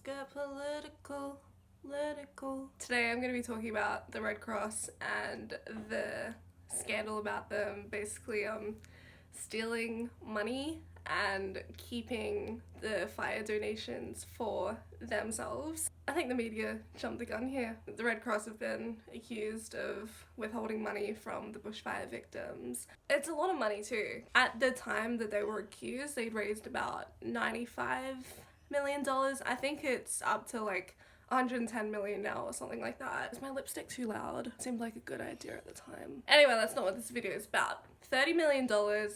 get political. Today I'm going to be talking about the Red Cross and the scandal about them basically stealing money and keeping the fire donations for themselves. I think the media jumped the gun here. The Red Cross have been accused of withholding money from the bushfire victims. It's a lot of money too. At the time that they were accused, they'd raised about $95 million. I think it's up to like 110 million now or something like that. Is my lipstick too loud? Seemed like a good idea at the time. Anyway, that's not what this video is about. $30 million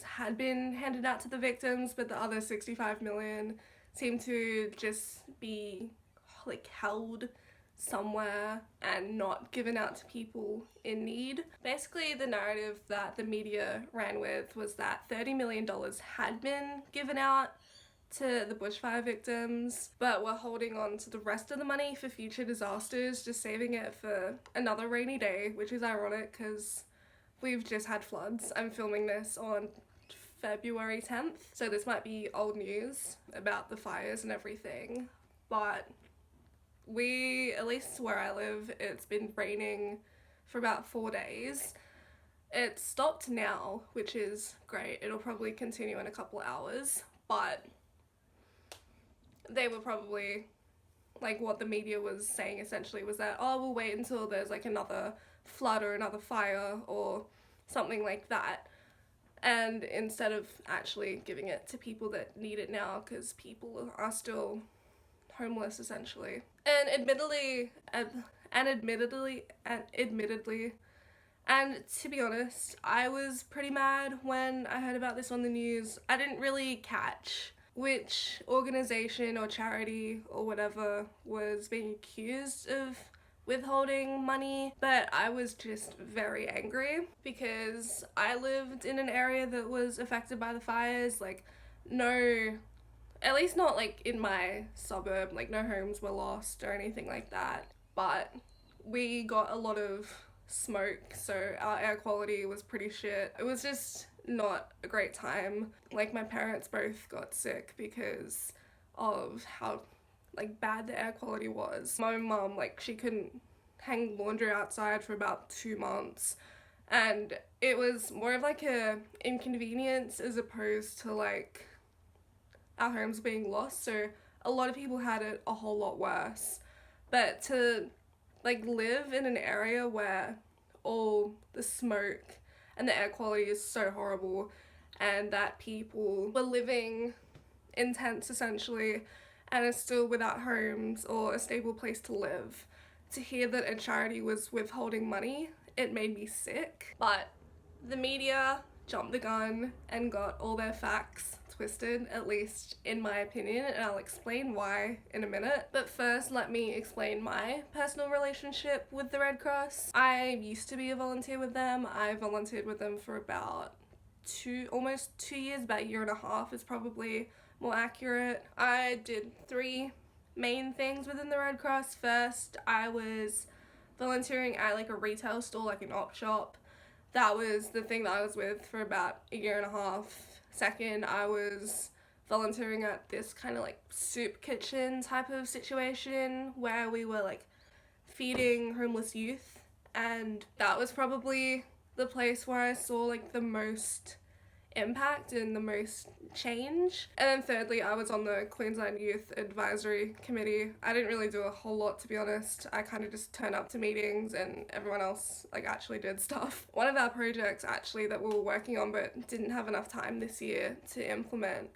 had been handed out to the victims, but the other 65 million seemed to just be like held somewhere and not given out to people in need. Basically, the narrative that the media ran with was that $30 million had been given out to the bushfire victims, but we're holding on to the rest of the money for future disasters, just saving it for another rainy day, which is ironic because we've just had floods. I'm filming this on February 10th, so this might be old news about the fires and everything, but at least where I live, it's been raining for about 4 days. It stopped now, which is great. It'll probably continue in a couple hours, but they were probably, like, what the media was saying essentially was that, oh, we'll wait until there's like another flood or another fire or something like that, and instead of actually giving it to people that need it now, because people are still homeless essentially. And admittedly, and to be honest, I was pretty mad when I heard about this on the news. I didn't really catch which organization or charity or whatever was being accused of withholding money, but I was just very angry because I lived in an area that was affected by the fires. Like, no, at least not like in my suburb, like no homes were lost or anything like that, but we got a lot of smoke, so our air quality was pretty shit. It was just not a great time. Like, my parents both got sick because of how like bad the air quality was. My mum, like, she couldn't hang laundry outside for about 2 months, and it was more of like a inconvenience as opposed to like our homes being lost. So a lot of people had it a whole lot worse, but to like live in an area where all the smoke and the air quality is so horrible, and that people were living in tents essentially and are still without homes or a stable place to live, to hear that a charity was withholding money, it made me sick. But the media jumped the gun and got all their facts twisted, at least in my opinion, and I'll explain why in a minute. But first, let me explain my personal relationship with the Red Cross. I used to be a volunteer with them. I volunteered with them for about almost 2 years, about a year and a half is probably more accurate. I did 3 main things within the Red Cross. First, I was volunteering at like a retail store, like an op shop. That was the thing that I was with for about a year and a half. Second, I was volunteering at this kind of like soup kitchen type of situation where we were like feeding homeless youth, and that was probably the place where I saw like the most impact and the most change. And then thirdly, I was on the Queensland Youth Advisory Committee. I didn't really do a whole lot, to be honest. I kind of just turned up to meetings and everyone else like actually did stuff. One of our projects actually that we were working on but didn't have enough time this year to implement,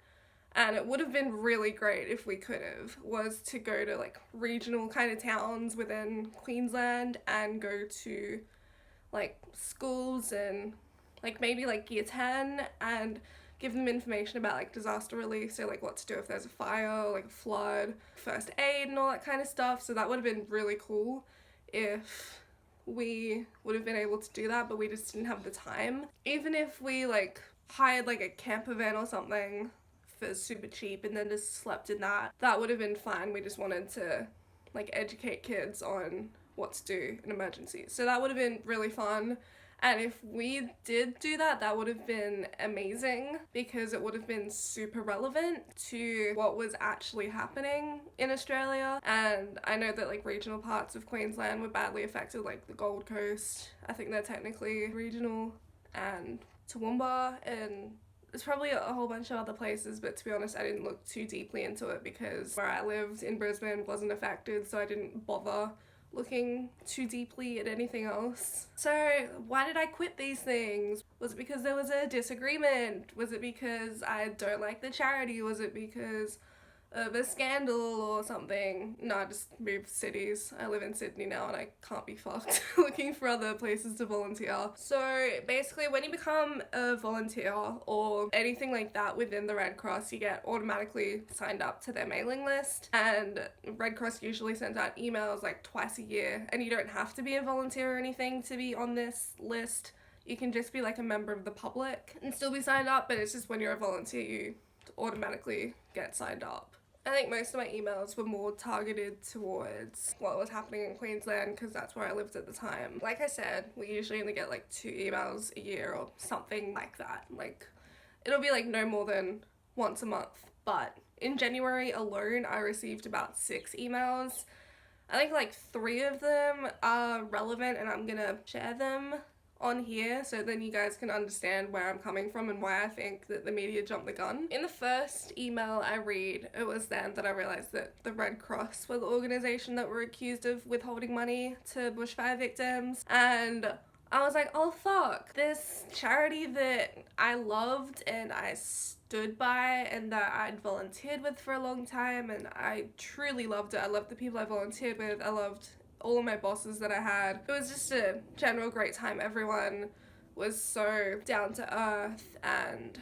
and it would have been really great if we could have, was to go to like regional kind of towns within Queensland and go to like schools and like maybe like year 10 and give them information about like disaster relief, so like what to do if there's a fire, like a flood, first aid and all that kind of stuff. So that would have been really cool if we would have been able to do that, but we just didn't have the time. Even if we like hired like a camper van or something for super cheap and then just slept in that, that would have been fine. We just wanted to like educate kids on what to do in emergencies. So that would have been really fun. And if we did do that, that would have been amazing because it would have been super relevant to what was actually happening in Australia. And I know that like regional parts of Queensland were badly affected, like the Gold Coast. I think they're technically regional, and Toowoomba, and there's probably a whole bunch of other places, but to be honest, I didn't look too deeply into it because where I lived in Brisbane wasn't affected, so I didn't bother looking too deeply at anything else. So why did I quit these things? Was it because there was a disagreement? Was it because I don't like the charity? Was it because of a scandal or something? No, I just moved cities. I live in Sydney now and I can't be fucked looking for other places to volunteer. So basically when you become a volunteer or anything like that within the Red Cross, you get automatically signed up to their mailing list, and Red Cross usually sends out emails like twice a year, and you don't have to be a volunteer or anything to be on this list. You can just be like a member of the public and still be signed up, but it's just when you're a volunteer you automatically get signed up. I think most of my emails were more targeted towards what was happening in Queensland because that's where I lived at the time. Like I said, we usually only get like 2 emails a year or something like that. Like, it'll be like no more than once a month. But in January alone, I received about 6 emails. I think like 3 of them are relevant and I'm gonna share them on here so then you guys can understand where I'm coming from and why I think that the media jumped the gun. In the first email I read, it was then that I realised that the Red Cross were the organisation that were accused of withholding money to bushfire victims, and I was like, oh fuck, this charity that I loved and I stood by and that I'd volunteered with for a long time, and I truly loved it. I loved the people I volunteered with, I loved all of my bosses that I had. It was just a general great time. Everyone was so down to earth and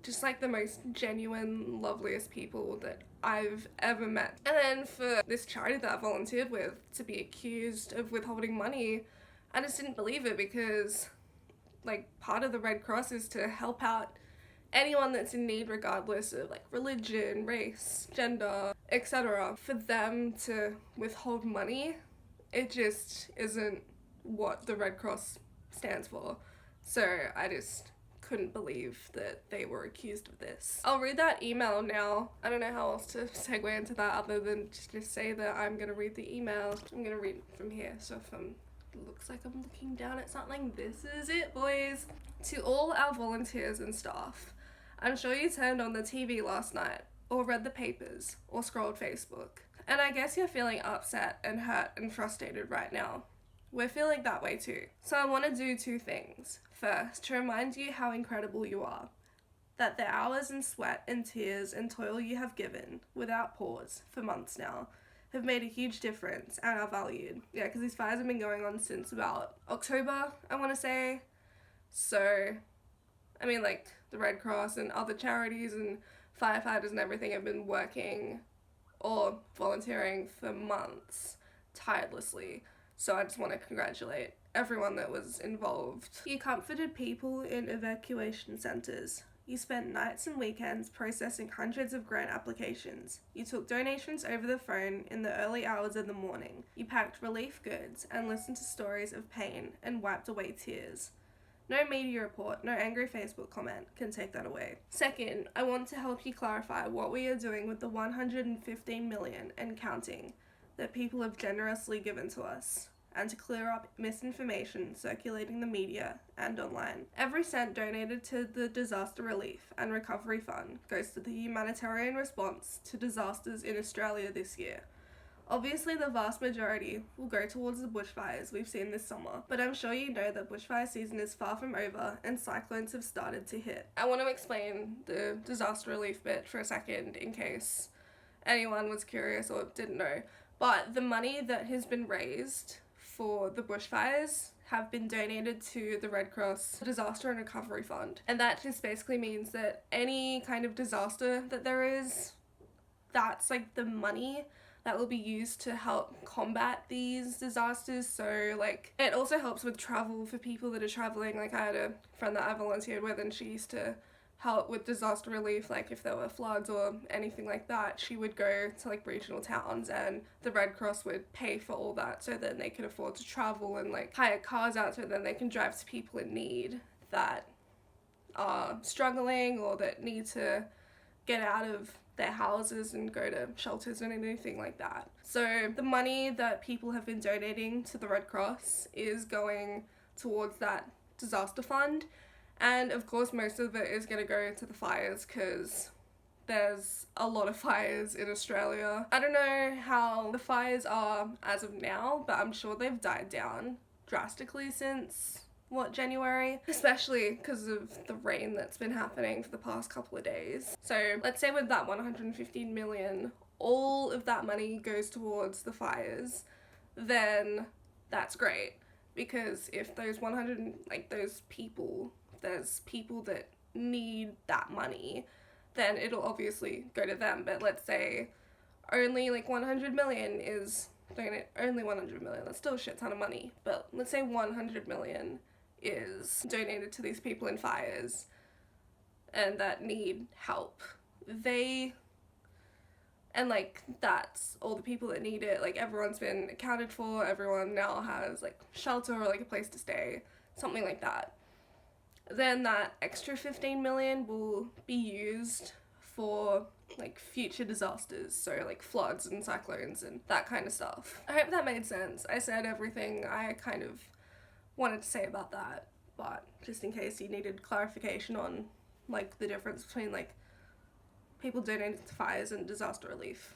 just like the most genuine, loveliest people that I've ever met. And then for this charity that I volunteered with to be accused of withholding money, I just didn't believe it because like part of the Red Cross is to help out anyone that's in need regardless of like religion, race, gender, etc. For them to withhold money, it just isn't what the Red Cross stands for. So I just couldn't believe that they were accused of this. I'll read that email now. I don't know how else to segue into that other than just say that I'm gonna read the email. I'm gonna read it from here, so if it looks like I'm looking down at something, this is it, boys. To all our volunteers and staff, I'm sure you turned on the TV last night, or read the papers, or scrolled Facebook. And I guess you're feeling upset and hurt and frustrated right now. We're feeling that way too. So I want to do 2 things. First, to remind you how incredible you are. That the hours and sweat and tears and toil you have given, without pause, for months now, have made a huge difference and are valued. Yeah, because these fires have been going on since about October, I want to say. So, I mean, like, the Red Cross and other charities and firefighters and everything have been working or volunteering for months tirelessly. So I just want to congratulate everyone that was involved. You comforted people in evacuation centres. You spent nights and weekends processing hundreds of grant applications. You took donations over the phone in the early hours of the morning. You packed relief goods and listened to stories of pain and wiped away tears. No media report, no angry Facebook comment can take that away. Second, I want to help you clarify what we are doing with the 115 million and counting that people have generously given to us, and to clear up misinformation circulating the media and online. Every cent donated to the Disaster Relief and Recovery Fund goes to the humanitarian response to disasters in Australia this year. Obviously, the vast majority will go towards the bushfires we've seen this summer, but I'm sure you know that bushfire season is far from over and cyclones have started to hit. I want to explain the disaster relief bit for a second in case anyone was curious or didn't know, but the money that has been raised for the bushfires have been donated to the Red Cross Disaster and Recovery Fund, and that just basically means that any kind of disaster that there is, that's like the money that will be used to help combat these disasters. So like it also helps with travel for people that are traveling. Like I had a friend that I volunteered with and she used to help with disaster relief, like if there were floods or anything like that, she would go to like regional towns and the Red Cross would pay for all that so then they could afford to travel and like hire cars out so then they can drive to people in need that are struggling or that need to get out of their houses and go to shelters and anything like that. So the money that people have been donating to the Red Cross is going towards that disaster fund, and of course most of it is going to go to the fires because there's a lot of fires in Australia. I don't know how the fires are as of now, but I'm sure they've died down drastically since January, especially because of the rain that's been happening for the past couple of days. So let's say with that 115 million, all of that money goes towards the fires, then that's great, because if those there's people that need that money, then it'll obviously go to them. But let's say only like 100 million is only 100 million, that's still a shit ton of money, but let's say 100 million is donated to these people in fires and that need help. That's all the people that need it, like everyone's been accounted for, everyone now has like shelter or like a place to stay, something like that. Then that extra 15 million will be used for like future disasters, so like floods and cyclones and that kind of stuff. I hope that made sense. I said everything I kind of wanted to say about that, but just in case you needed clarification on like the difference between like people donating to fires and disaster relief,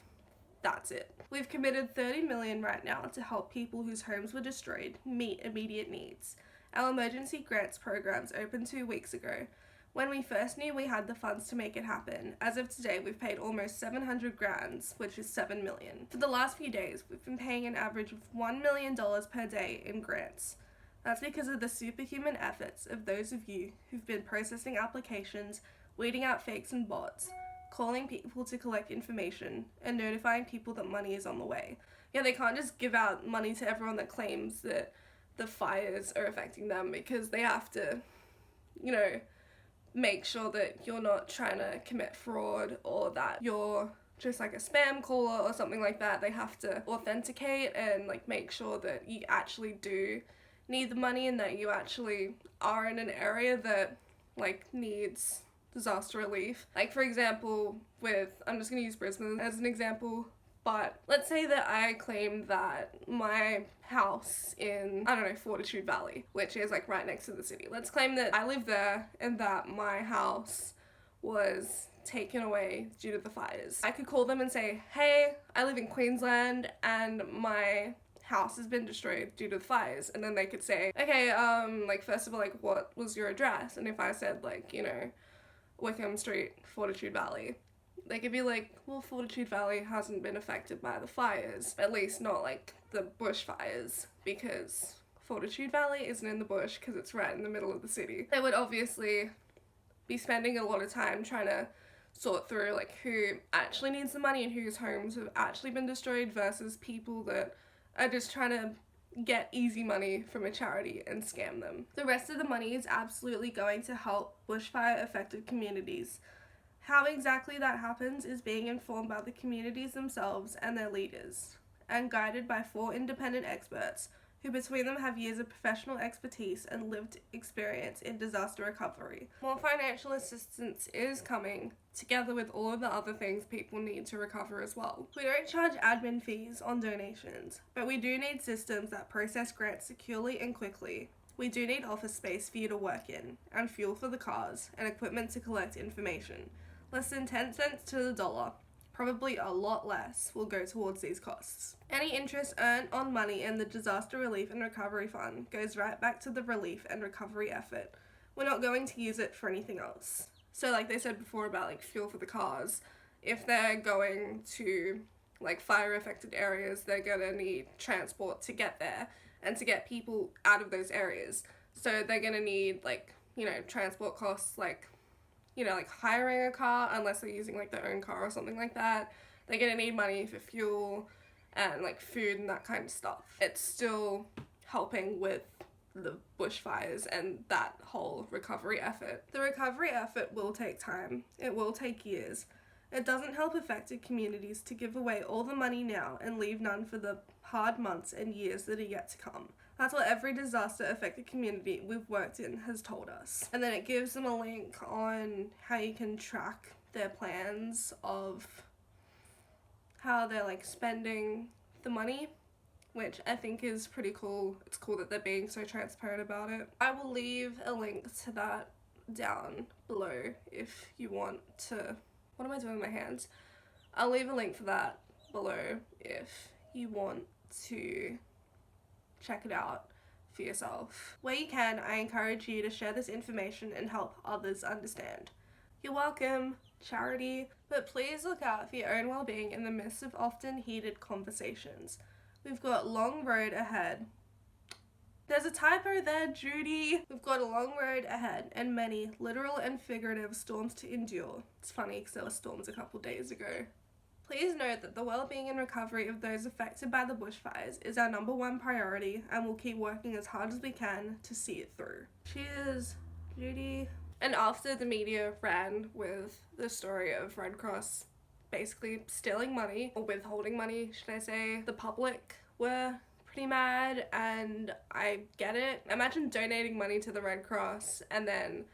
that's it. We've committed 30 million right now to help people whose homes were destroyed meet immediate needs. Our emergency grants programs opened 2 weeks ago, when we first knew we had the funds to make it happen. As of today, we've paid almost 700 grants, which is 7 million. For the last few days, we've been paying an average of $1 million per day in grants. That's because of the superhuman efforts of those of you who've been processing applications, weeding out fakes and bots, calling people to collect information, and notifying people that money is on the way. Yeah, they can't just give out money to everyone that claims that the fires are affecting them, because they have to, make sure that you're not trying to commit fraud or that you're just like a spam caller or something like that. They have to authenticate and like make sure that you actually do need the money and that you actually are in an area that like needs disaster relief. Like for example, I'm just gonna use Brisbane as an example, but let's say that I claim that my house in, Fortitude Valley, which is like right next to the city. Let's claim that I live there and that my house was taken away due to the fires. I could call them and say, hey, I live in Queensland and my house has been destroyed due to the fires. And then they could say, okay, first of all, like, what was your address? And if I said Wickham Street, Fortitude Valley, they could be like, well, Fortitude Valley hasn't been affected by the fires, at least not like the bushfires, because Fortitude Valley isn't in the bush because it's right in the middle of the city. They would obviously be spending a lot of time trying to sort through like who actually needs the money and whose homes have actually been destroyed versus people that are just trying to get easy money from a charity and scam them. The rest of the money is absolutely going to help bushfire affected communities. How exactly that happens is being informed by the communities themselves and their leaders, and guided by 4 independent experts who between them have years of professional expertise and lived experience in disaster recovery. More financial assistance is coming, together with all of the other things people need to recover as well. We don't charge admin fees on donations, but we do need systems that process grants securely and quickly. We do need office space for you to work in, and fuel for the cars, and equipment to collect information. Less than 10 cents to the dollar, probably a lot less, will go towards these costs. Any interest earned on money in the Disaster Relief and Recovery Fund goes right back to the relief and recovery effort. We're not going to use it for anything else. So like they said before about like fuel for the cars, if they're going to like fire affected areas, they're gonna need transport to get there and to get people out of those areas. So they're gonna need transport costs, like hiring a car, unless they're using like their own car or something like that. They're gonna need money for fuel and like food and that kind of stuff. It's still helping with the bushfires and that whole recovery effort. The recovery effort will take time. It will take years. It doesn't help affected communities to give away all the money now and leave none for the hard months and years that are yet to come. That's what every disaster affected community we've worked in has told us. And then it gives them a link on how you can track their plans of how they're like spending the money, which I think is pretty cool. It's cool that they're being so transparent about it. I will leave a link to that down below if you want to. What am I doing with my hands? I'll leave a link for that below if you want to check it out for yourself. Where you can, I encourage you to share this information and help others understand. You're welcome, charity, but please look out for your own well-being in the midst of often heated conversations. We've got a long road ahead. There's a typo there, Judy. We've got a long road ahead and many literal and figurative storms to endure. It's funny because there were storms a couple days ago. Please note that the well-being and recovery of those affected by the bushfires is our #1 priority, and we'll keep working as hard as we can to see it through. Cheers, Judy. And after the media ran with the story of Red Cross basically stealing money, or withholding money, should I say, the public were pretty mad, and I get it. Imagine donating money to the Red Cross and then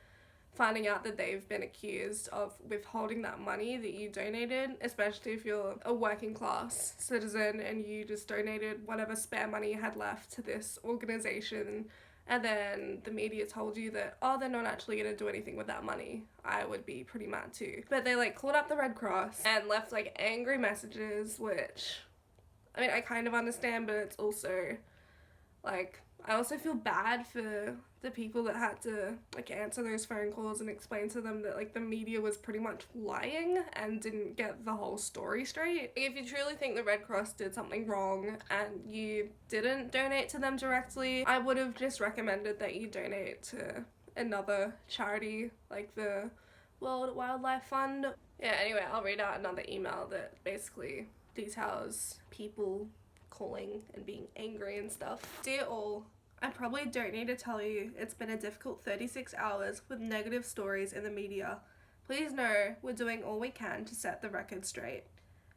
finding out that they've been accused of withholding that money that you donated, especially if you're a working class citizen and you just donated whatever spare money you had left to this organization, and then the media told you that, oh, they're not actually going to do anything with that money. I would be pretty mad too. But they like called up the Red Cross and left like angry messages, which, I mean, I kind of understand, but it's also like, I also feel bad for the people that had to like answer those phone calls and explain to them that like the media was pretty much lying and didn't get the whole story straight. If you truly think the Red Cross did something wrong and you didn't donate to them directly, I would have just recommended that you donate to another charity like the World Wildlife Fund. Yeah, anyway, I'll read out another email that basically details people calling and being angry and stuff. Dear all, I probably don't need to tell you it's been a difficult 36 hours with negative stories in the media. Please know we're doing all we can to set the record straight.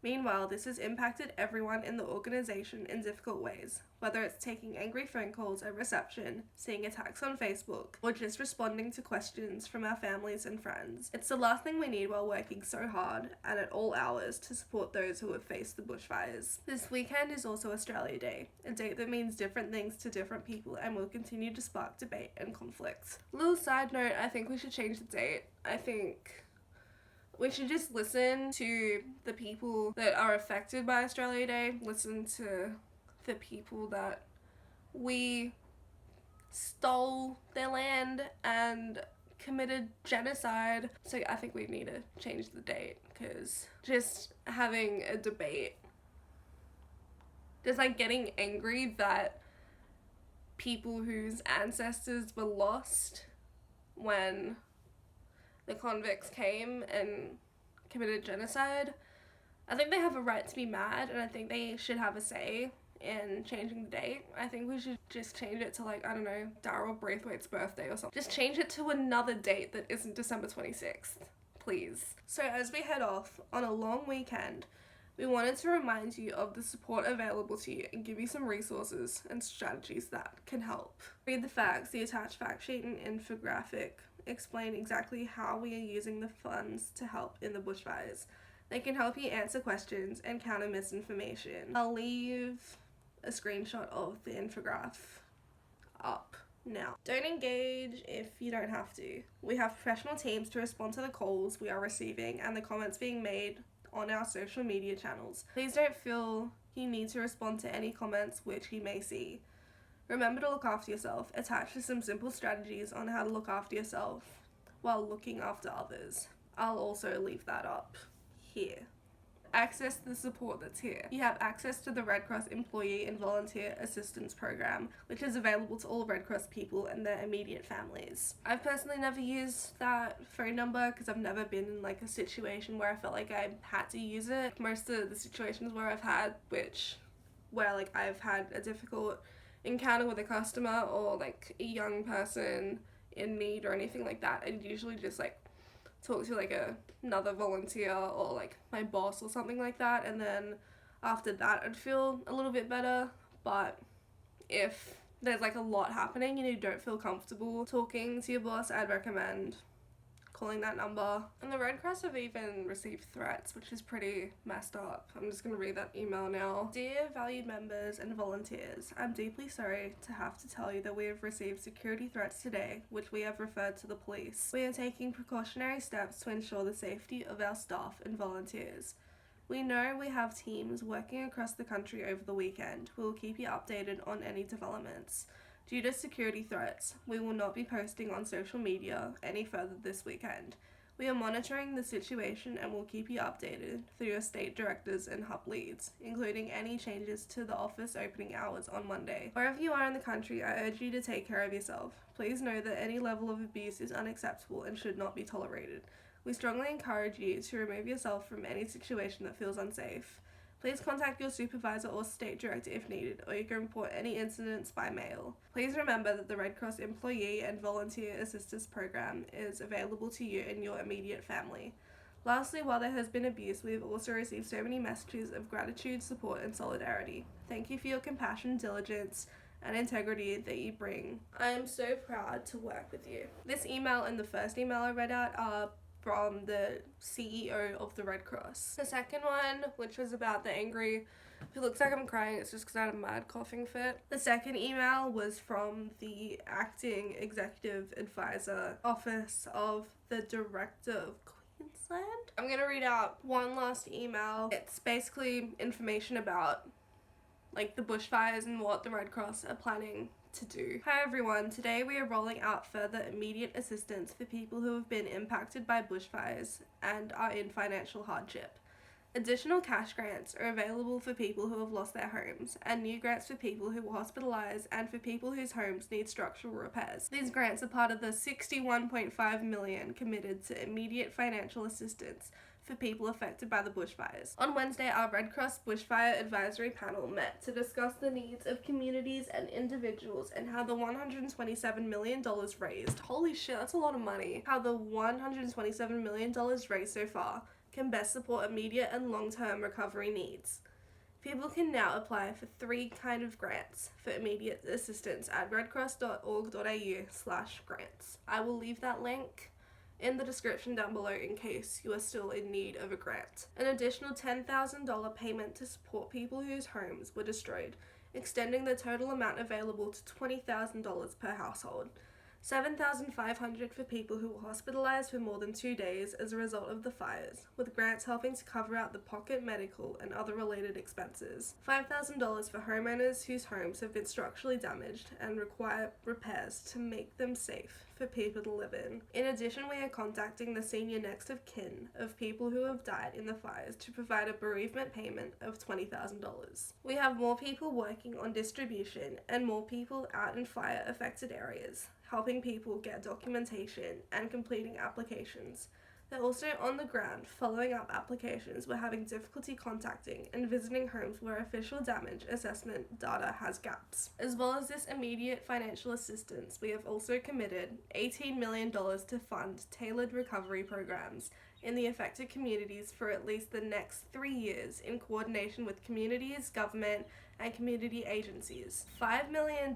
Meanwhile, this has impacted everyone in the organization in difficult ways, whether it's taking angry phone calls at reception, seeing attacks on Facebook, or just responding to questions from our families and friends. It's the last thing we need while working so hard and at all hours to support those who have faced the bushfires. This weekend is also Australia Day, a date that means different things to different people and will continue to spark debate and conflict. Little side note, I think we should change the date. I think we should just listen to the people that are affected by Australia Day, listen to the people that we stole their land and committed genocide. So I think we need to change the date, because just having a debate, just like getting angry that people whose ancestors were lost when the convicts came and committed genocide, I think they have a right to be mad, and I think they should have a say in changing the date. I think we should just change it to like, I don't know, Daryl Braithwaite's birthday or something. Just change it to another date that isn't December 26th, please. So as we head off on a long weekend, we wanted to remind you of the support available to you and give you some resources and strategies that can help. Read the facts, the attached fact sheet and infographic explain exactly how we are using the funds to help in the bushfires. They can help you answer questions and counter misinformation. I'll leave a screenshot of the infographic up now. Don't engage if you don't have to. We have professional teams to respond to the calls we are receiving and the comments being made on our social media channels. Please don't feel you need to respond to any comments which you may see. Remember to look after yourself. Attached to some simple strategies on how to look after yourself while looking after others. I'll also leave that up here. Access the support that's here. You have access to the Red Cross Employee and Volunteer Assistance Program, which is available to all Red Cross people and their immediate families. I've personally never used that phone number because I've never been in like a situation where I felt like I had to use it. Most of the situations where I've had, where like I've had a difficult encounter with a customer or like a young person in need or anything like that, I'd usually just like talk to like another volunteer or like my boss or something like that, and then after that I'd feel a little bit better. But if there's like a lot happening and you don't feel comfortable talking to your boss, I'd recommend calling that number. And the Red Cross have even received threats, which is pretty messed up. I'm just going to read that email now. Dear valued members and volunteers, I'm deeply sorry to have to tell you that we have received security threats today, which we have referred to the police. We are taking precautionary steps to ensure the safety of our staff and volunteers. We know we have teams working across the country over the weekend. We will keep you updated on any developments. Due to security threats, we will not be posting on social media any further this weekend. We are monitoring the situation and will keep you updated through your state directors and hub leads, including any changes to the office opening hours on Monday. Wherever you are in the country, I urge you to take care of yourself. Please know that any level of abuse is unacceptable and should not be tolerated. We strongly encourage you to remove yourself from any situation that feels unsafe. Please contact your supervisor or state director if needed, or you can report any incidents by mail. Please remember that the Red Cross Employee and Volunteer Assistance Program is available to you and your immediate family. Lastly, while there has been abuse, we have also received so many messages of gratitude, support, and solidarity. Thank you for your compassion, diligence, and integrity that you bring. I am so proud to work with you. This email and the first email I read out are from the CEO of the Red Cross. The second one, which was about the angry, if it looks like I'm crying, it's just because I had a mad coughing fit. The second email was from the acting executive advisor office of the director of Queensland. I'm gonna read out one last email. It's basically information about like the bushfires and what the Red Cross are planning to do. Hi everyone, today we are rolling out further immediate assistance for people who have been impacted by bushfires and are in financial hardship. Additional cash grants are available for people who have lost their homes, and new grants for people who were hospitalised and for people whose homes need structural repairs. These grants are part of the $61.5 million committed to immediate financial assistance for people affected by the bushfires. On Wednesday, our Red Cross Bushfire Advisory Panel met to discuss the needs of communities and individuals and how the $127 million raised, holy shit, that's a lot of money, how the $127 million raised so far can best support immediate and long-term recovery needs. People can now apply for 3 kind of grants for immediate assistance at redcross.org.au/grants. I will leave that link in the description down below in case you are still in need of a grant. An additional $10,000 payment to support people whose homes were destroyed, extending the total amount available to $20,000 per household. $7,500 for people who were hospitalized for more than 2 days as a result of the fires, with grants helping to cover out the pocket medical and other related expenses. $5,000 for homeowners whose homes have been structurally damaged and require repairs to make them safe for people to live in. In addition, we are contacting the senior next of kin of people who have died in the fires to provide a bereavement payment of $20,000. We have more people working on distribution and more people out in fire affected areas, helping people get documentation and completing applications. They're also on the ground following up applications we're having difficulty contacting and visiting homes where official damage assessment data has gaps. As well as this immediate financial assistance, we have also committed $18 million to fund tailored recovery programs in the affected communities for at least the next 3 years in coordination with communities, government, and community agencies. $5 million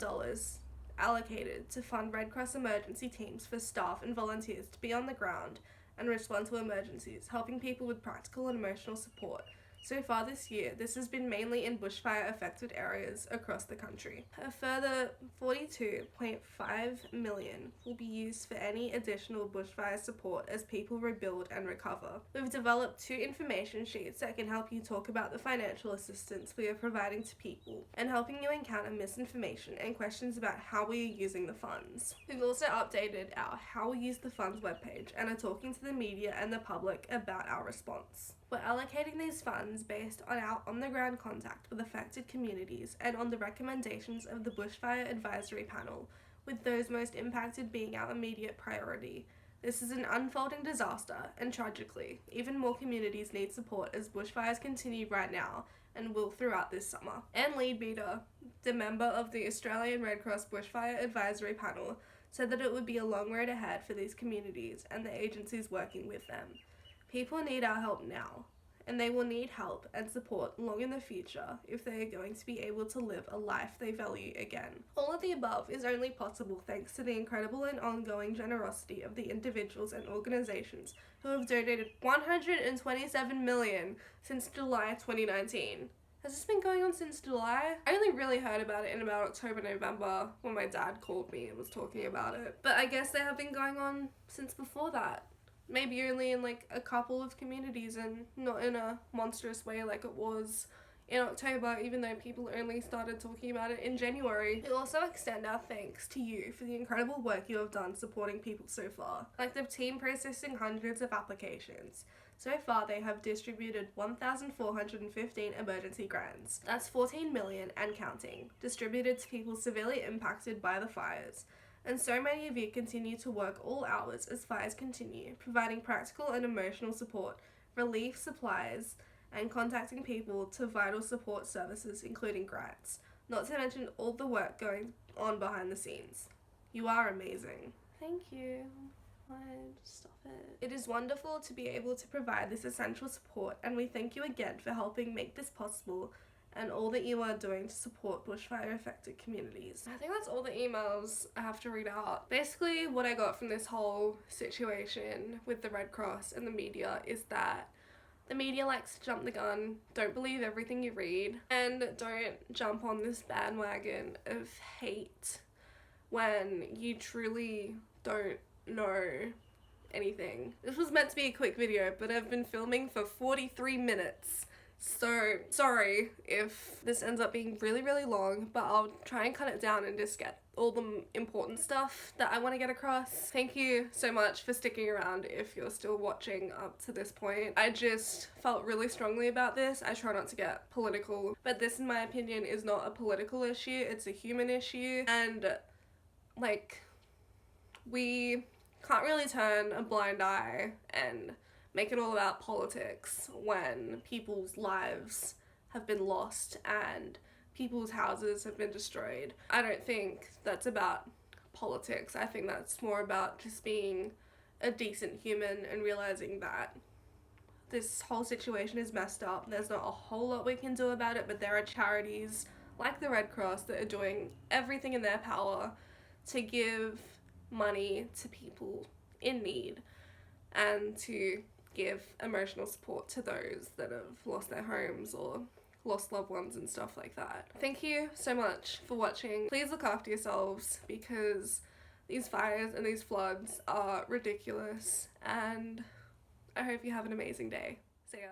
allocated to fund Red Cross emergency teams for staff and volunteers to be on the ground and respond to emergencies, helping people with practical and emotional support. So far this year, this has been mainly in bushfire affected areas across the country. A further $42.5 million will be used for any additional bushfire support as people rebuild and recover. We've developed 2 information sheets that can help you talk about the financial assistance we are providing to people and helping you encounter misinformation and questions about how we are using the funds. We've also updated our How We Use the Funds webpage and are talking to the media and the public about our response. We're allocating these funds based on our on-the-ground contact with affected communities and on the recommendations of the Bushfire Advisory Panel, with those most impacted being our immediate priority. This is an unfolding disaster, and tragically, even more communities need support as bushfires continue right now, and will throughout this summer. Anne Leadbeater, the member of the Australian Red Cross Bushfire Advisory Panel, said that it would be a long road ahead for these communities and the agencies working with them. People need our help now, and they will need help and support long in the future if they are going to be able to live a life they value again. All of the above is only possible thanks to the incredible and ongoing generosity of the individuals and organizations who have donated $127 million since July 2019. Has this been going on since July? I only really heard about it in about October, November when my dad called me and was talking about it. But I guess they have been going on since before that. Maybe only in like a couple of communities and not in a monstrous way like it was in October, even though people only started talking about it in January. We also extend our thanks to you for the incredible work you have done supporting people so far. Like the team processing hundreds of applications. So far they have distributed 1,415 emergency grants. That's 14 million and counting, distributed to people severely impacted by the fires. And so many of you continue to work all hours as fires continue, providing practical and emotional support, relief supplies, and contacting people to vital support services including grants, not to mention all the work going on behind the scenes. You are amazing. Thank you. Stop it. It is wonderful to be able to provide this essential support, and we thank you again for helping make this possible and all that you are doing to support bushfire affected communities. I think that's all the emails I have to read out. Basically, what I got from this whole situation with the Red Cross and the media is that the media likes to jump the gun, don't believe everything you read, and don't jump on this bandwagon of hate when you truly don't know anything. This was meant to be a quick video, but I've been filming for 43 minutes. So sorry if this ends up being really, really long, but I'll try and cut it down and just get all the important stuff that I want to get across. Thank you so much for sticking around if you're still watching up to this point. I just felt really strongly about this. I try not to get political, but this, in my opinion, is not a political issue. It's a human issue, and like, we can't really turn a blind eye and make it all about politics when people's lives have been lost and people's houses have been destroyed. I don't think that's about politics. I think that's more about just being a decent human and realizing that this whole situation is messed up. There's not a whole lot we can do about it, but there are charities like the Red Cross that are doing everything in their power to give money to people in need and to give emotional support to those that have lost their homes or lost loved ones and stuff like that. Thank you so much for watching. Please look after yourselves because these fires and these floods are ridiculous, and I hope you have an amazing day. See ya.